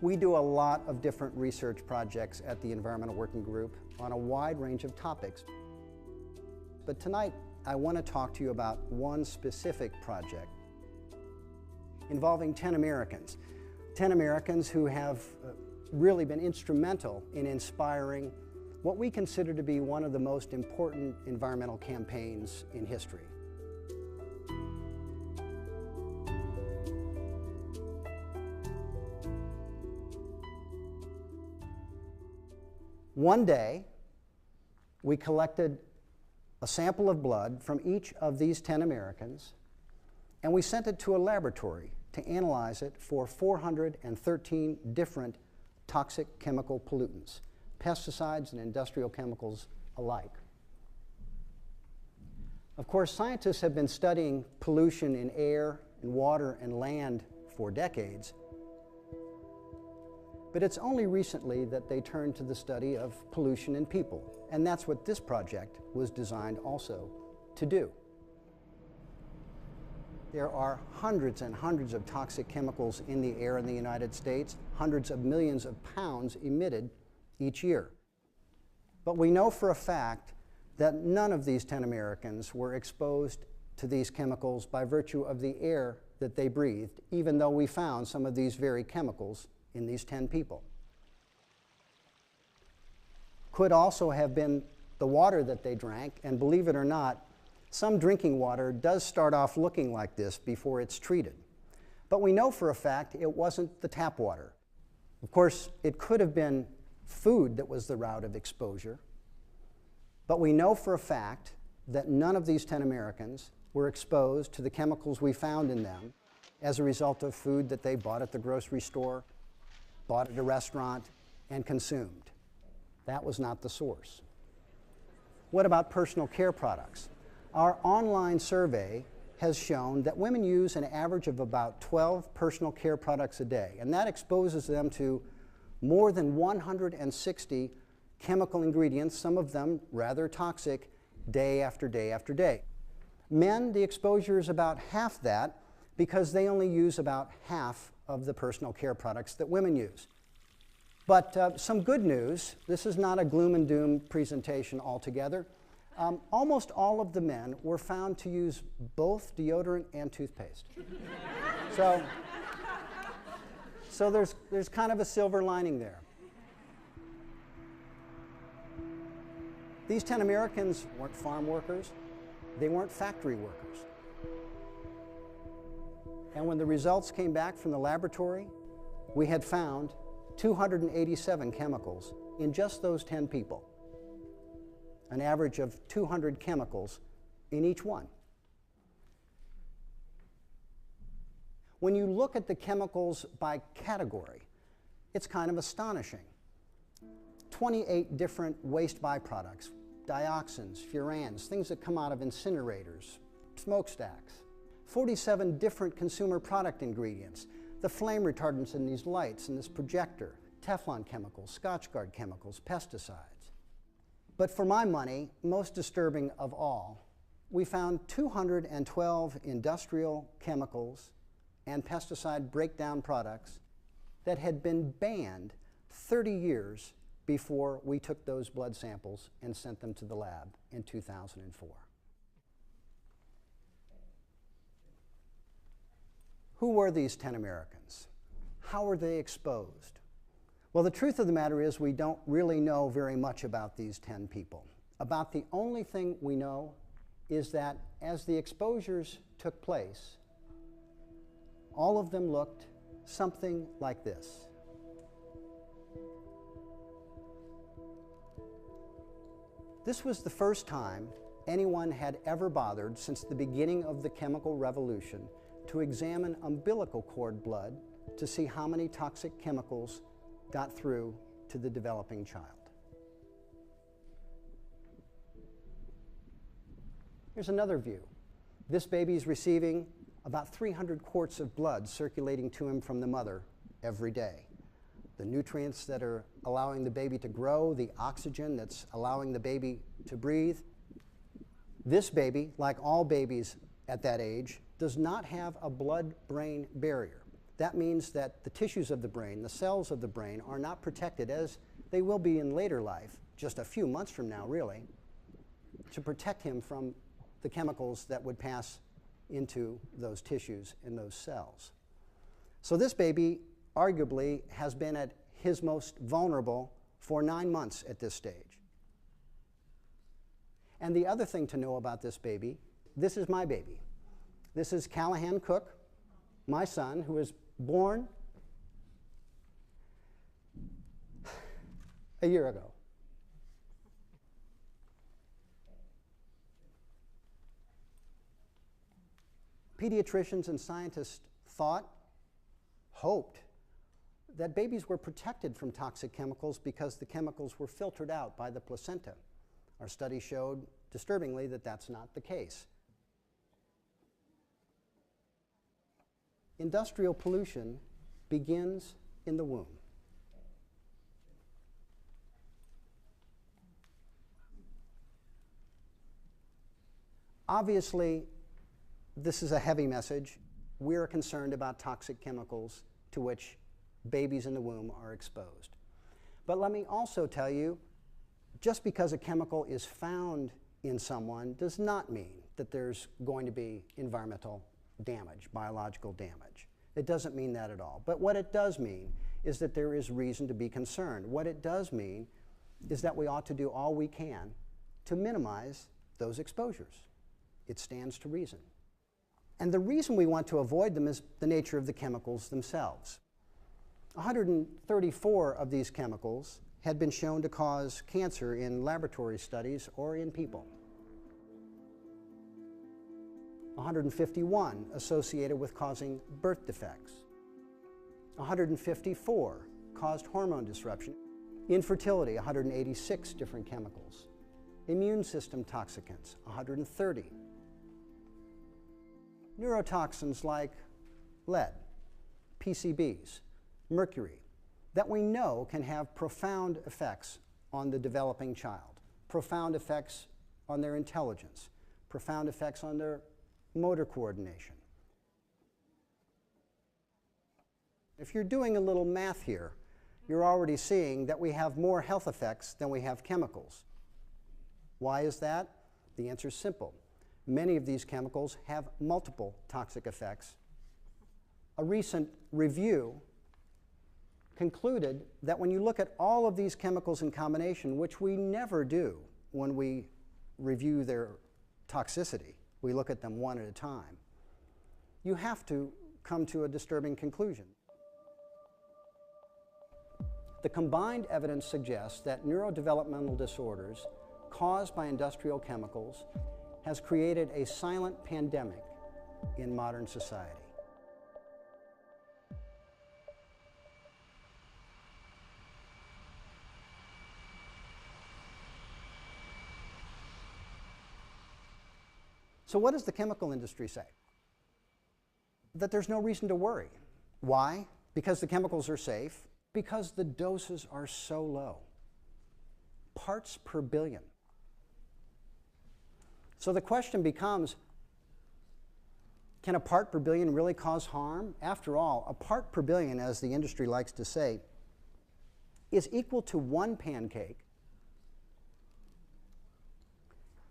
We do a lot of different research projects at the Environmental Working Group on a wide range of topics. But tonight, I want to talk to you about one specific project involving 10 Americans. 10 Americans who have really been instrumental in inspiring what we consider to be one of the most important environmental campaigns in history. One day, we collected a sample of blood from each of these 10 Americans, and we sent it to a laboratory to analyze it for 413 different toxic chemical pollutants, pesticides and industrial chemicals alike. Of course, scientists have been studying pollution in air, and water, and land for decades. But it's only recently that they turned to the study of pollution in people, and that's what this project was designed also to do. There are hundreds and hundreds of toxic chemicals in the air in the United States, hundreds of millions of pounds emitted each year. But we know for a fact that none of these 10 Americans were exposed to these chemicals by virtue of the air that they breathed, even though we found some of these very chemicals in these 10 people. Could also have been the water that they drank, and believe it or not, some drinking water does start off looking like this before it's treated. But we know for a fact it wasn't the tap water. Of course, it could have been food that was the route of exposure, but we know for a fact that none of these 10 Americans were exposed to the chemicals we found in them as a result of food that they bought at the grocery store, bought at a restaurant, and consumed. That was not the source. What about personal care products? Our online survey has shown that women use an average of about 12 personal care products a day, and that exposes them to more than 160 chemical ingredients, some of them rather toxic, day after day after day. Men, the exposure is about half that because they only use about half of the personal care products that women use. But some good news, this is not a gloom and doom presentation altogether. Almost all of the men were found to use both deodorant and toothpaste. So there's kind of a silver lining there. These 10 Americans weren't farm workers, they weren't factory workers. And when the results came back from the laboratory, we had found 287 chemicals in just those 10 people, an average of 200 chemicals in each one. When you look at the chemicals by category, it's kind of astonishing. 28 different waste byproducts, dioxins, furans, things that come out of incinerators, smokestacks. 47 different consumer product ingredients, the flame retardants in these lights and this projector, Teflon chemicals, Scotchgard chemicals, pesticides. But for my money, most disturbing of all, we found 212 industrial chemicals and pesticide breakdown products that had been banned 30 years before we took those blood samples and sent them to the lab in 2004. Who were these 10 Americans? How were they exposed? Well, the truth of the matter is we don't really know very much about these 10 people. About the only thing we know is that as the exposures took place, all of them looked something like this. This was the first time anyone had ever bothered since the beginning of the chemical revolution to examine umbilical cord blood to see how many toxic chemicals got through to the developing child. Here's another view. This baby is receiving about 300 quarts of blood circulating to him from the mother every day. The nutrients that are allowing the baby to grow, the oxygen that's allowing the baby to breathe. This baby, like all babies at that age, does not have a blood-brain barrier. That means that the tissues of the brain, the cells of the brain, are not protected as they will be in later life, just a few months from now, really, to protect him from the chemicals that would pass into those tissues and those cells. So this baby arguably has been at his most vulnerable for 9 months at this stage. And the other thing to know about this baby, this is my baby. This is Callahan Cook, my son, who was born a year ago. Pediatricians and scientists hoped that babies were protected from toxic chemicals because the chemicals were filtered out by the placenta. Our study showed, disturbingly, that that's not the case. Industrial pollution begins in the womb. Obviously, this is a heavy message. We're concerned about toxic chemicals to which babies in the womb are exposed. But let me also tell you, just because a chemical is found in someone does not mean that there's going to be environmental damage, biological damage. It doesn't mean that at all. But what it does mean is that there is reason to be concerned. What it does mean is that we ought to do all we can to minimize those exposures. It stands to reason. And the reason we want to avoid them is the nature of the chemicals themselves. 134 of these chemicals had been shown to cause cancer in laboratory studies or in people. 151 associated with causing birth defects. 154 caused hormone disruption. Infertility, 186 different chemicals. Immune system toxicants, 130. Neurotoxins like lead, PCBs, mercury, that we know can have profound effects on the developing child, profound effects on their intelligence, profound effects on their motor coordination. If you're doing a little math here, you're already seeing that we have more health effects than we have chemicals. Why is that? The answer is simple. Many of these chemicals have multiple toxic effects. A recent review concluded that when you look at all of these chemicals in combination, which we never do when we review their toxicity, we look at them one at a time, you have to come to a disturbing conclusion. The combined evidence suggests that neurodevelopmental disorders caused by industrial chemicals has created a silent pandemic in modern society. So what does the chemical industry say? That there's no reason to worry. Why? Because the chemicals are safe. Because the doses are so low. Parts per billion. So the question becomes, can a part per billion really cause harm? After all, a part per billion, as the industry likes to say, is equal to one pancake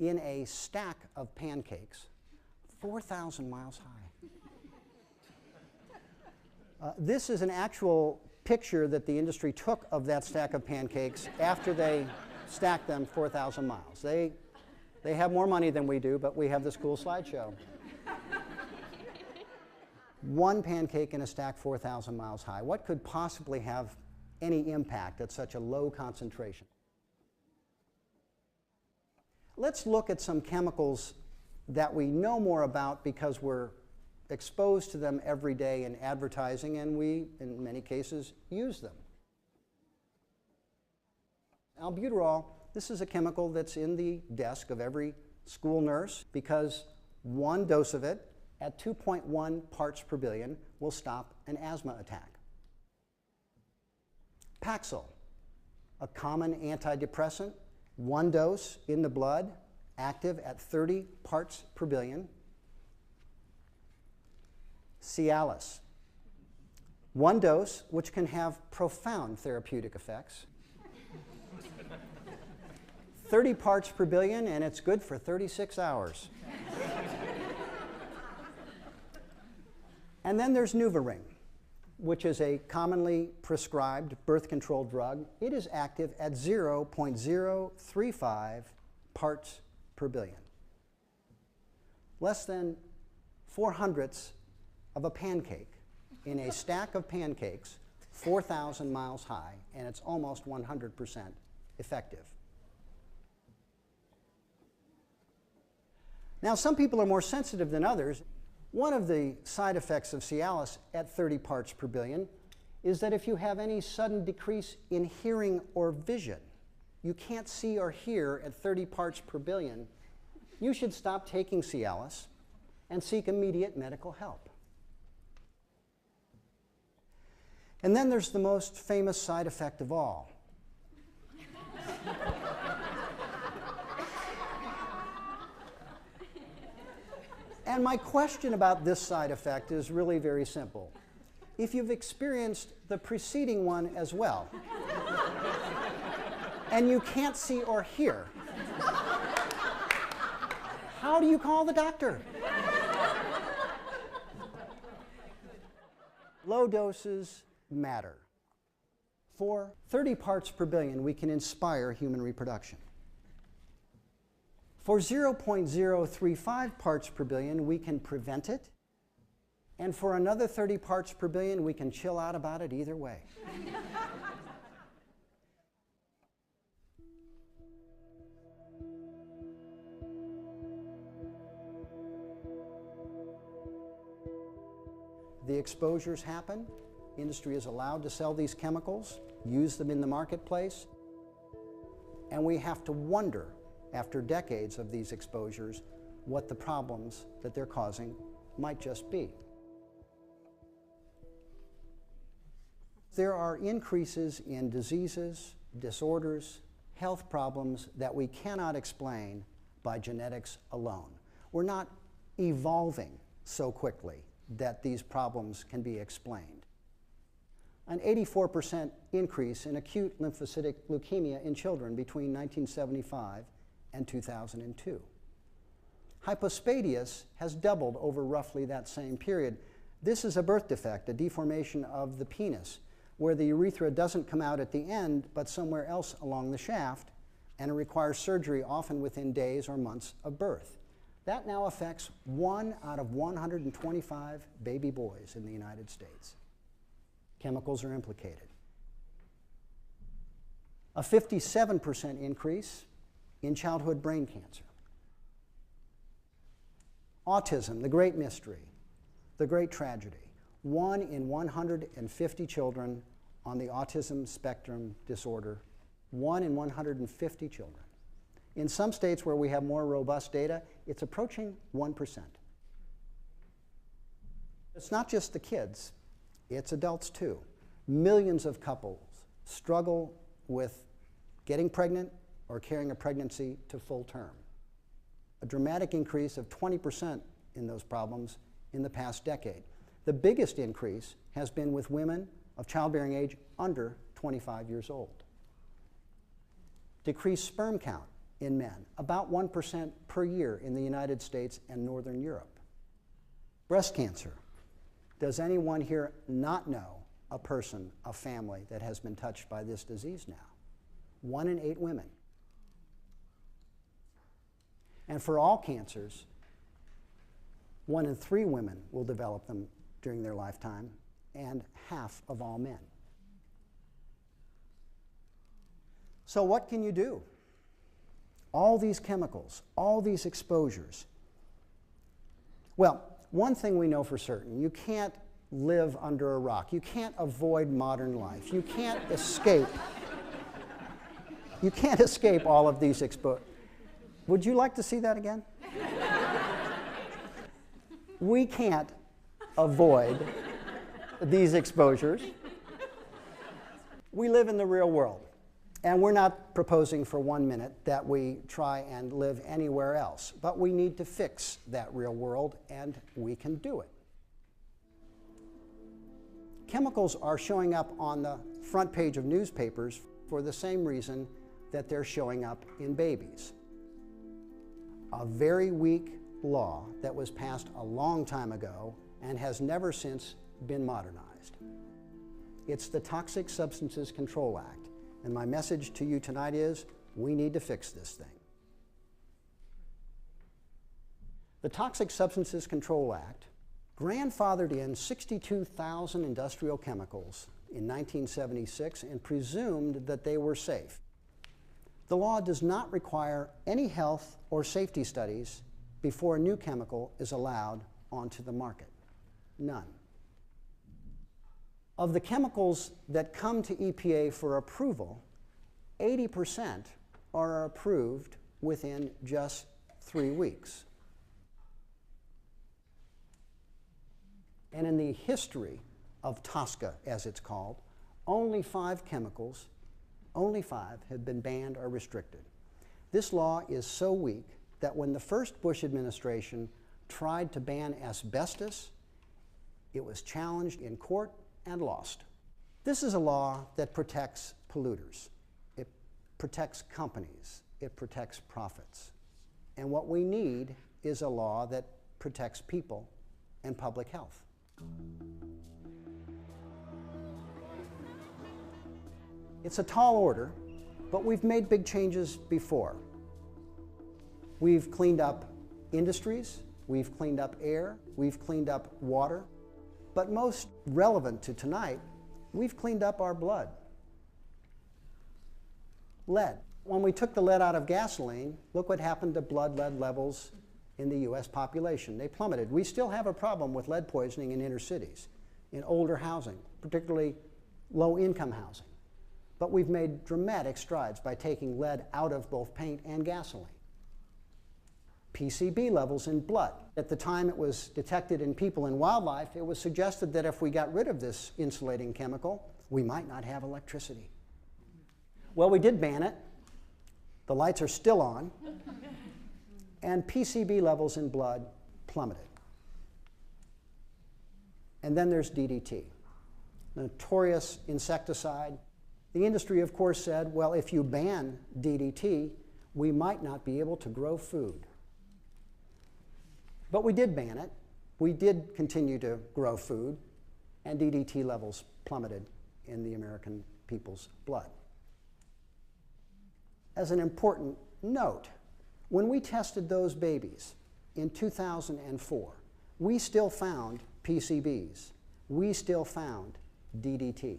in a stack of pancakes 4,000 miles high. This is an actual picture that the industry took of that stack of pancakes after they stacked them 4,000 miles. They have more money than we do, but we have this cool slideshow. One pancake in a stack 4,000 miles high. What could possibly have any impact at such a low concentration? Let's look at some chemicals that we know more about because we're exposed to them every day in advertising, and we, in many cases, use them. Albuterol, this is a chemical that's in the desk of every school nurse because one dose of it at 2.1 parts per billion will stop an asthma attack. Paxil, a common antidepressant, one dose in the blood, active at 30 parts per billion. Cialis, One dose, which can have profound therapeutic effects. 30 parts per billion, and it's good for 36 hours. And then there's NuvaRing, which is a commonly prescribed birth control drug. It is active at 0.035 parts per billion. Less than 4/100ths of a pancake in a stack of pancakes 4,000 miles high, and it's almost 100% effective. Now, some people are more sensitive than others. One of the side effects of Cialis at 30 parts per billion is that if you have any sudden decrease in hearing or vision, you can't see or hear at 30 parts per billion, you should stop taking Cialis and seek immediate medical help. And then there's the most famous side effect of all. And my question about this side effect is really very simple. If you've experienced the preceding one as well, and you can't see or hear, how do you call the doctor? Low doses matter. For 30 parts per billion, we can inspire human reproduction. For 0.035 parts per billion, we can prevent it. And for another 30 parts per billion, we can chill out about it either way. The exposures happen. Industry is allowed to sell these chemicals, use them in the marketplace, and we have to wonder, after decades of these exposures, what the problems that they're causing might just be. There are increases in diseases, disorders, health problems that we cannot explain by genetics alone. We're not evolving so quickly that these problems can be explained. An 84% increase in acute lymphocytic leukemia in children between 1975 and 2002. Hypospadias has doubled over roughly that same period. This is a birth defect, a deformation of the penis, where the urethra doesn't come out at the end, but somewhere else along the shaft, and it requires surgery often within days or months of birth. That now affects 1 out of 125 baby boys in the United States. Chemicals are implicated. A 57% increase in childhood brain cancer. Autism, the great mystery, the great tragedy. 1 in 150 children on the autism spectrum disorder, 1 in 150 children. In some states where we have more robust data, it's approaching 1%. It's not just the kids, it's adults too. Millions of couples struggle with getting pregnant or carrying a pregnancy to full term. A dramatic increase of 20% in those problems in the past decade. The biggest increase has been with women of childbearing age under 25 years old. Decreased sperm count in men, about 1% per year in the United States and Northern Europe. Breast cancer. Does anyone here not know a person, a family that has been touched by this disease now? 1 in 8 women. And for all cancers, 1 in 3 women will develop them during their lifetime, and half of all men. So what can you do? All these chemicals, all these exposures. Well, one thing we know for certain, you can't live under a rock. You can't avoid modern life. You can't escape. You can't escape all of these exposures. Would you like to see that again? We can't avoid these exposures. We live in the real world, and we're not proposing for 1 minute that we try and live anywhere else, but we need to fix that real world, and we can do it. Chemicals are showing up on the front page of newspapers for the same reason that they're showing up in babies. A very weak law that was passed a long time ago and has never since been modernized. It's the Toxic Substances Control Act, and my message to you tonight is we need to fix this thing. The Toxic Substances Control Act grandfathered in 62,000 industrial chemicals in 1976 and presumed that they were safe. The law does not require any health or safety studies before a new chemical is allowed onto the market. None. Of the chemicals that come to EPA for approval, 80% are approved within just 3 weeks. And in the history of TSCA, as it's called, only 5 chemicals, only 5, have been banned or restricted. This law is so weak that when the first Bush administration tried to ban asbestos, it was challenged in court and lost. This is a law that protects polluters. It protects companies. It protects profits. And what we need is a law that protects people and public health. It's a tall order, but we've made big changes before. We've cleaned up industries, we've cleaned up air, we've cleaned up water, but most relevant to tonight, we've cleaned up our blood. Lead. When we took the lead out of gasoline, look what happened to blood lead levels in the US population. They plummeted. We still have a problem with lead poisoning in inner cities, in older housing, particularly low-income housing. But we've made dramatic strides by taking lead out of both paint and gasoline. PCB levels in blood. At the time it was detected in people and wildlife, it was suggested that if we got rid of this insulating chemical, we might not have electricity. Well, we did ban it. The lights are still on. And PCB levels in blood plummeted. And then there's DDT, notorious insecticide. The industry, of course, said, well, if you ban DDT, we might not be able to grow food. But we did ban it. We did continue to grow food, and DDT levels plummeted in the American people's blood. As an important note, when we tested those babies in 2004, we still found PCBs. We still found DDT.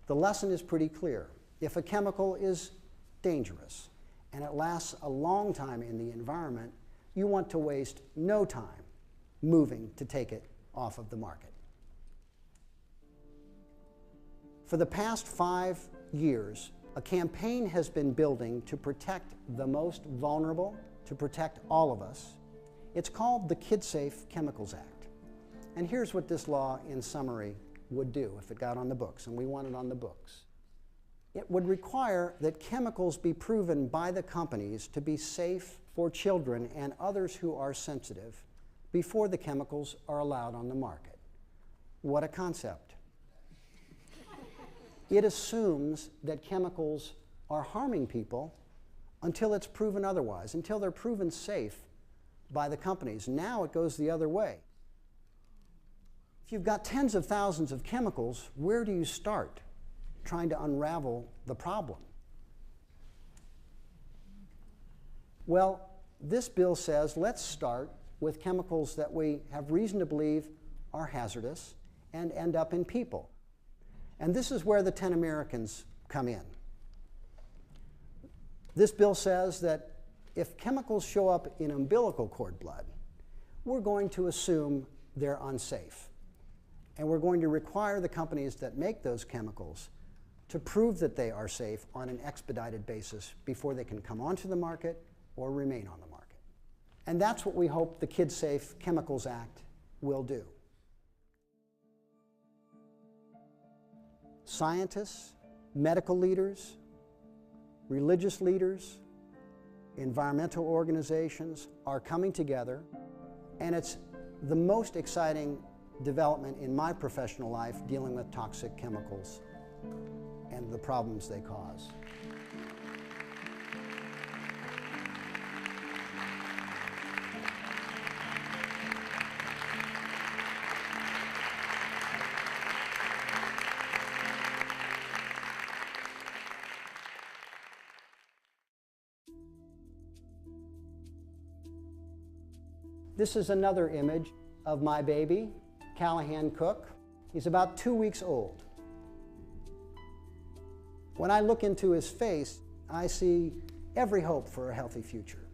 The lesson is pretty clear. If a chemical is dangerous and it lasts a long time in the environment, you want to waste no time moving to take it off of the market. For the past 5 years, a campaign has been building to protect the most vulnerable, to protect all of us. It's called the KidSafe Chemicals Act. And here's what this law, in summary, would do if it got on the books, and we want it on the books. It would require that chemicals be proven by the companies to be safe for children and others who are sensitive before the chemicals are allowed on the market. What a concept. It assumes that chemicals are harming people until it's proven otherwise, until they're proven safe by the companies. Now it goes the other way. If you've got tens of thousands of chemicals, where do you start trying to unravel the problem? Well, this bill says let's start with chemicals that we have reason to believe are hazardous and end up in people. And this is where the 10 Americans come in. This bill says that if chemicals show up in umbilical cord blood, we're going to assume they're unsafe. And we're going to require the companies that make those chemicals to prove that they are safe on an expedited basis before they can come onto the market or remain on the market. And that's what we hope the KidSafe Chemicals Act will do. Scientists, medical leaders, religious leaders, environmental organizations are coming together, and it's the most exciting development in my professional life dealing with toxic chemicals and the problems they cause. This is another image of my baby, Callahan Cook. He's about 2 weeks old. When I look into his face, I see every hope for a healthy future.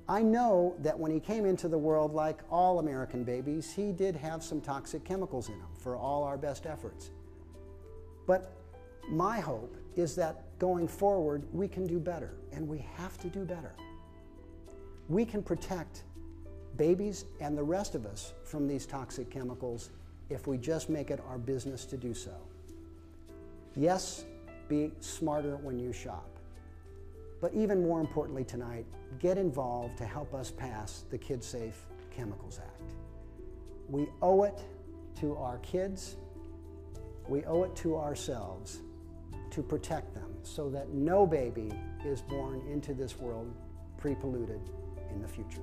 I know that when he came into the world, like all American babies, he did have some toxic chemicals in him for all our best efforts. But my hope is that going forward, we can do better, and we have to do better. We can protect babies and the rest of us from these toxic chemicals if we just make it our business to do so. Yes, be smarter when you shop. But even more importantly tonight, get involved to help us pass the Kids Safe Chemicals Act. We owe it to our kids, we owe it to ourselves to protect them so that no baby is born into this world pre-polluted in the future.